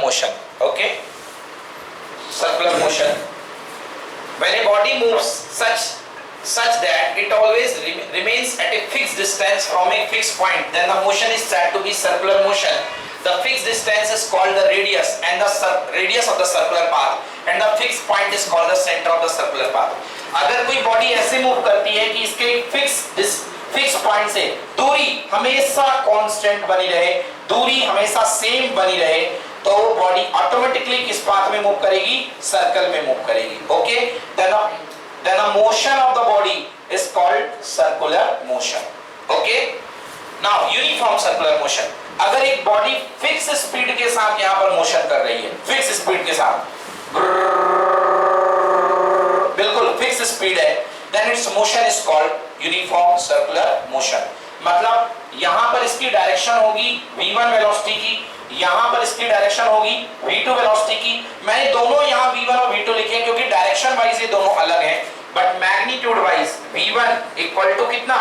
motion. Okay, circular motion. When a body moves such that it always remains at a fixed distance from a fixed point, then the motion is said to be circular motion. The fixed distance is called the radius and the radius of the circular path, and the fixed point is called the center of the circular path. अगर कोई body ऐसे move करती है कि इसके fix point से दूरी हमेशा कांस्टेंट बनी रहे, दूरी हमेशा सेम बनी रहे, तो वो बॉडी ऑटोमेटिकली किस पाथ में मूव करेगी? सर्कल में मूव करेगी. Okay, then the motion of the body is called circular motion. Okay, now uniform circular motion. अगर एक बॉडी फिक्स स्पीड के साथ यहाँ पर मोशन कर रही है, फिक्स स्पीड के साथ, बिल्कुल फिक्स स्पीड है, then its motion is called uniform circular motion. मतलब यहाँ पर इसकी डायरेक्शन होगी v1 वेलोसिटी की, यहाँ पर इसकी डायरेक्शन होगी v2 वेलोसिटी की. मैंने दोनों यहाँ v1 और v2 लिखे हैं क्योंकि डायरेक्शन वाइज ये दोनों अलग हैं, but magnitude wise v1 equal to कितना?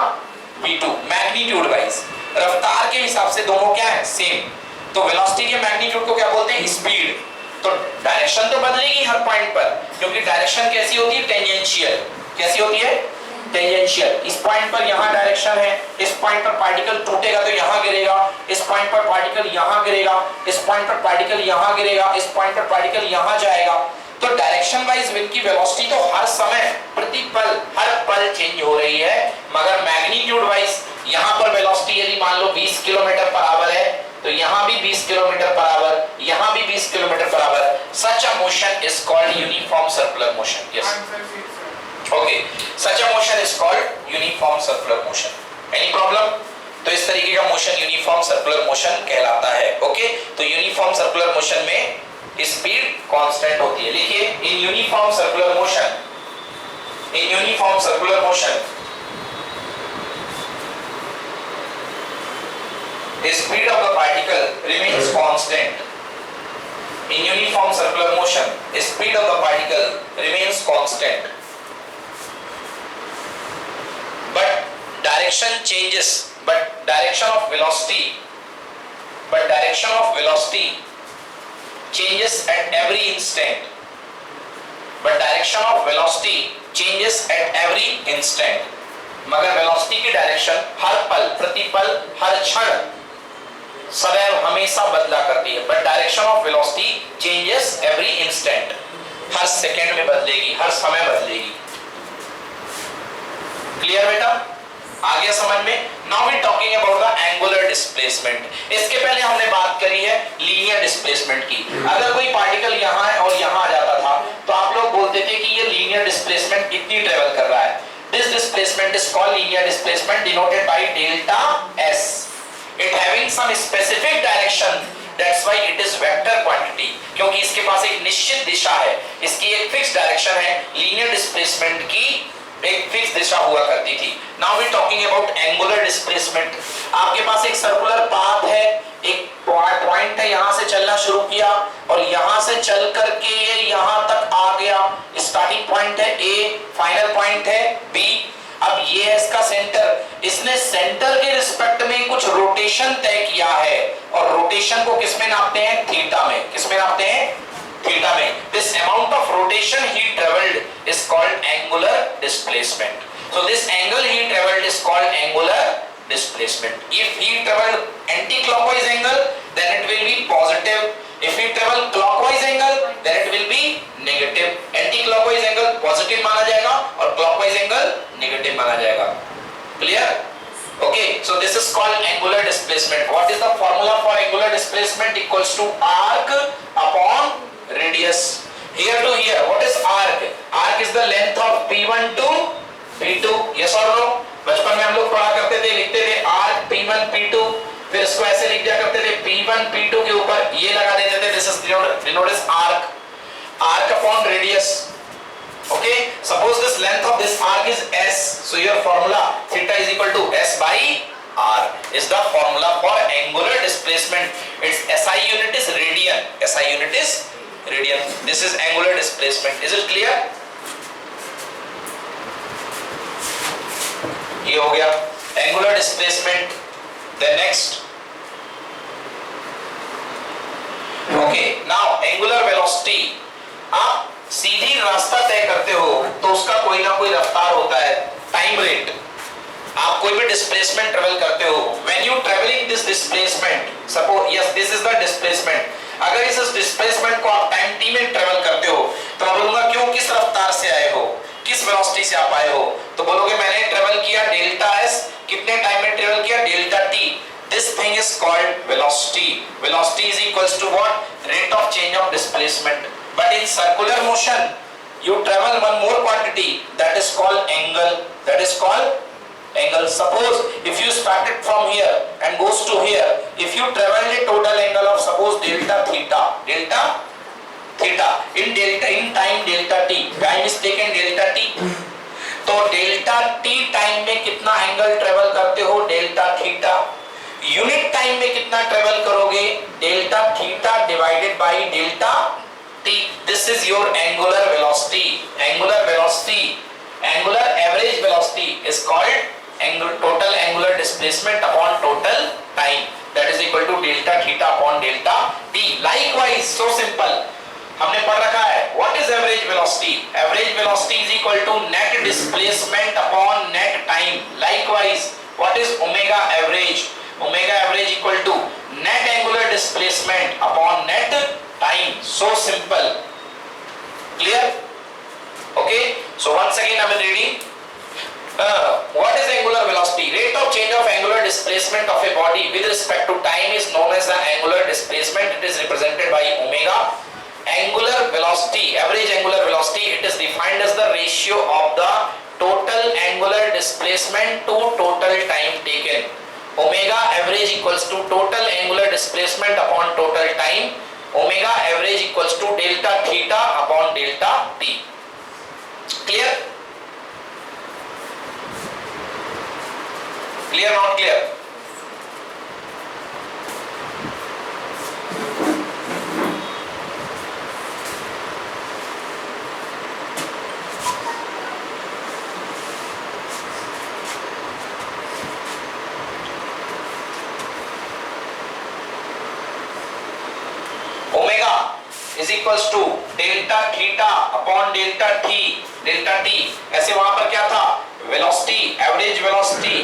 v2. मैग्नीट्यूड वाइज रफ्तार के हिसाब से दोनों क्या है? सेम. तो वेलोसिटी के मैग्नीट्यूड को क्या बोलते हैं? स्पीड. तो डायरेक्शन तो बदलेगी हर पॉइंट पर, क्योंकि डायरेक्शन कैसी होती है? टेंजेंशियल. कैसी होती है? टेंजेंशियल. इस पॉइंट पर यहाँ डायरेक्शन है, इस पॉइंट पर पार्टिकल टूटेगा तो यहाँ गिरेगा, इस पॉइंट पर पार्टिकल यहाँ गिरेगा, इस पॉइंट पर पार्टिकल यहाँ गिरेगा, इस पॉइंट पर पार्टिकल यहाँ जाएगा. तो डायरेक्शन वाइज विंड की वेलोसिटी तो हर समय प्रति पल हर पल चेंज हो रही है, मगर मैग्नीट्यूड वाइज यहाँ पर वेलोसिटी यदि मान लो 20 किलोमीटर पर आवर है, तो यहाँ भी 20 किलोमीटर पर आवर, यहाँ भी 20 kilometre per hour. Such a motion is called uniform circular motion. Yes. Okay. Such a motion is called uniform circular motion. Any problem? तो इस तरीके का मोशन यूनिफॉर्म सर्कुलर मोशन कहलाता है. ओके, तो uniform circular motion में speed constant होती है. लिखिए, in uniform circular motion, in uniform circular motion speed of the particle remains constant. In uniform circular motion, speed of the particle remains constant, but direction changes. But direction of velocity changes at every instant. But direction of velocity changes at every instant. मगर velocity की direction हर पल, प्रतिपल, हर क्षण सदैव हमेशा बदला करती है. But direction of velocity changes every instant. Her second में बदलेगी, हर समय बदलेगी. क्लियर बेटा? आ गया समझ में? Now we talking about the angular displacement. इसके पहले हमने बात करी है लीनियर डिस्प्लेसमेंट की. अगर कोई पार्टिकल यहाँ है और यहाँ आ जाता था तो आप लोग बोलते थे कि ये लीनियर डिस्प्लेसमेंट इतनी ट्रेवल कर रहा है. This displacement is called linear displacement, denoted by delta S. It having some specific direction, that's why it is vector quantity. क्योंकि इसके पास एक निश्चित दिशा है, इसकी एक फिक्स डायरेक्शन है. लीनियर डिस्प्लेसमेंट की एक फिक्स दिशा हुआ करती थी. Now we talking about angular displacement. आपके पास एक सर्कुलर पाथ है, एक पॉइंट है, यहाँ से चलना शुरू किया और यहाँ से चल करके ये यहाँ तक आ गया. स्टार्टिंग पॉइंट है A, फाइनल पॉइंट है B. अब ये है इसका सेंटर. इसने सेंटर के रिस्पेक्ट में कुछ रोटेशन तय किया है, और रोटेशन को किसमें नापते हैं? थीटा में. किसमें नापते हैं? थीटा में. This amount of rotation he traveled is called angular displacement. So this angle he traveled is called angular displacement. If he traveled anti-clockwise angle, then it will be positive. If he travel clockwise angle, then it will be negative. Anti-clockwise angle positive माना जाएगा और clockwise angle negative माना जाएगा. Clear? Okay. So this is called angular displacement. What is the formula for angular displacement? Equals to arc upon radius. Here to here. What is arc? Arc is the length of P1 to P2. Yes or no? बचपन में हम लोग पढ़ा करते थे, लिखते थे arc P1 P2, फिर इसको ऐसे लिख दिया करते थे P1 P2 के ऊपर ये लगा देते थे. This is denoted as arc. Arc upon radius. Okay. Suppose this length of this arc is S. So your formula theta is equal to S by R is the formula for angular displacement. Its SI unit is radian. SI unit is radian. This is angular displacement. Is it clear? ये हो गया angular displacement. Then next. Okay, now angular velocity, आप सीधी रास्ता तय करते हो तो उसका कोई ना कोई रफ्तार होता है, टाइम रेट। आप कोई भी डिस्प्लेसमेंट ट्रेवल करते हो, when you travelling this displacement, suppose yes this is the displacement, अगर इस डिस्प्लेसमेंट को आप टाइम टी में ट्रेवल करते हो तो मैं बोलूंगा क्यों, किस रफ्तार से आए हो, किस वेलोसिटी से आप आए हो, तो बोलोगे मैंने ट्रेवल किया डेल्टा एस, कितने टाइम में ट्रेवल किया, delta T. This thing is called velocity. Velocity is equals to what? Rate of change of displacement. But in circular motion, you travel one more quantity, that is called angle. That is called angle. Suppose if you started from here and goes to here, if you travel a total angle of suppose delta theta, delta theta in time delta t, time is taken delta t. तो delta T time में कितना angle travel करते हो, delta theta. Unit time में कितना travel करोगे, delta theta divided by delta T. This is your angular velocity. Angular velocity, angular average velocity is called total angular displacement upon total time, that is equal to delta theta upon delta T. Likewise, so simple, हमने पढ़ रखा है what is average velocity, average velocity is equal to net displacement upon net time. Likewise what is omega average, omega average equal to net angular displacement upon net time. So simple, clear? Okay, so once again I am reading, what is angular velocity? Rate of change of angular displacement of a body with respect to time is known as the angular displacement. It is represented by omega. Angular velocity, average angular velocity, it is defined as the ratio of the total angular displacement to total time taken. Omega average equals to total angular displacement upon total time. Omega average equals to delta theta upon delta t. Clear? Clear, not clear? Omega is equals to delta theta upon delta t, delta t। ऐसे वहां पर क्या था, velocity, average velocity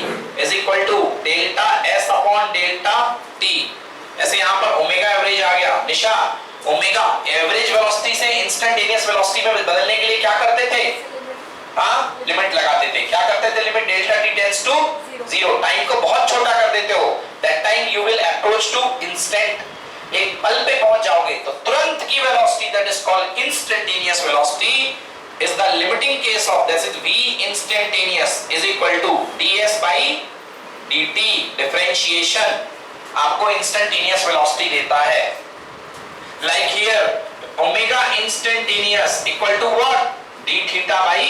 is equal to delta s upon delta t। ऐसे यहाँ पर omega average आ गया। निशा, omega average velocity से इंस्टेंटेनियस वेलोसिटी में बदलने के लिए क्या करते थे, हाँ, लिमिट लगाते थे। क्या करते थे, limit delta t tends to 0, time को बहुत छोटा कर देते हो, that time you will approach to instant, एक पल पे पहुंच जाओगे तो तुरंत की velocity, that is called instantaneous velocity, is the limiting case of this is v instantaneous is equal to ds by dt। differentiation आपको instantaneous velocity देता है। like here omega instantaneous equal to what, d theta by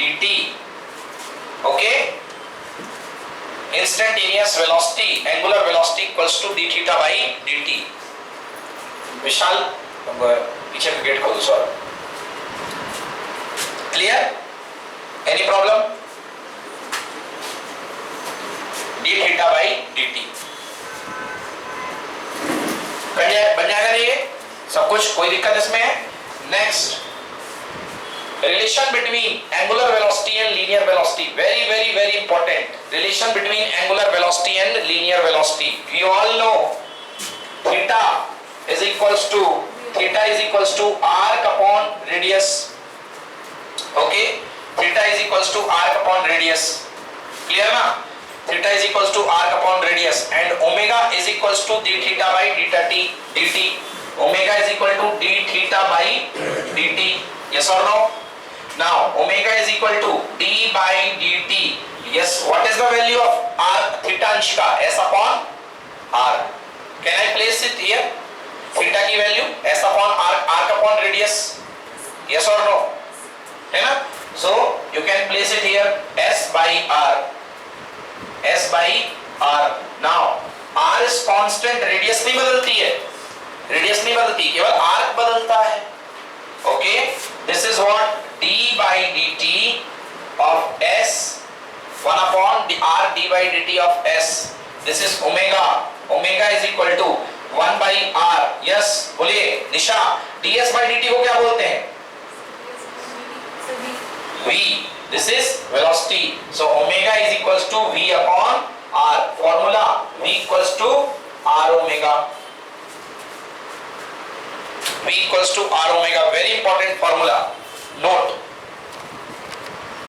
dt। okay, instantaneous velocity, angular velocity equals to d theta by dt। विशाल पीछे wicket खोल sir. Clear? Any problem? d theta by dt बन जाएगा ये सब कुछ, कोई दिक्कत इसमें है? Next, relation between angular velocity and linear velocity, very very very important। relation between angular velocity and linear velocity, we all know theta is equals to arc upon radius। okay, theta is equals to arc upon radius, clear ना? theta is equals to arc upon radius and omega is equals to d theta by delta t dt। omega is equal to d theta by dt, yes or no? now omega is equal to d by dt, yes। what is the value of arc theta अंश का, s upon r। can I place it here, theta की value s upon arc upon radius, yes or no? है ना? so you can place it here s by r, s by r। now r is constant, radius नहीं बदलती है, radius नहीं बदलती, केवल arc बदलता है। okay, this is what d by dt of s 1 upon r d by dt of s, this is omega। omega is equal to 1 by r। Yes बोलिए निशा, ds by dt को क्या बोलते हैं? v, this is velocity, so omega is equals to v upon r, formula v equals to r omega, v equals to r omega, very important formula, note।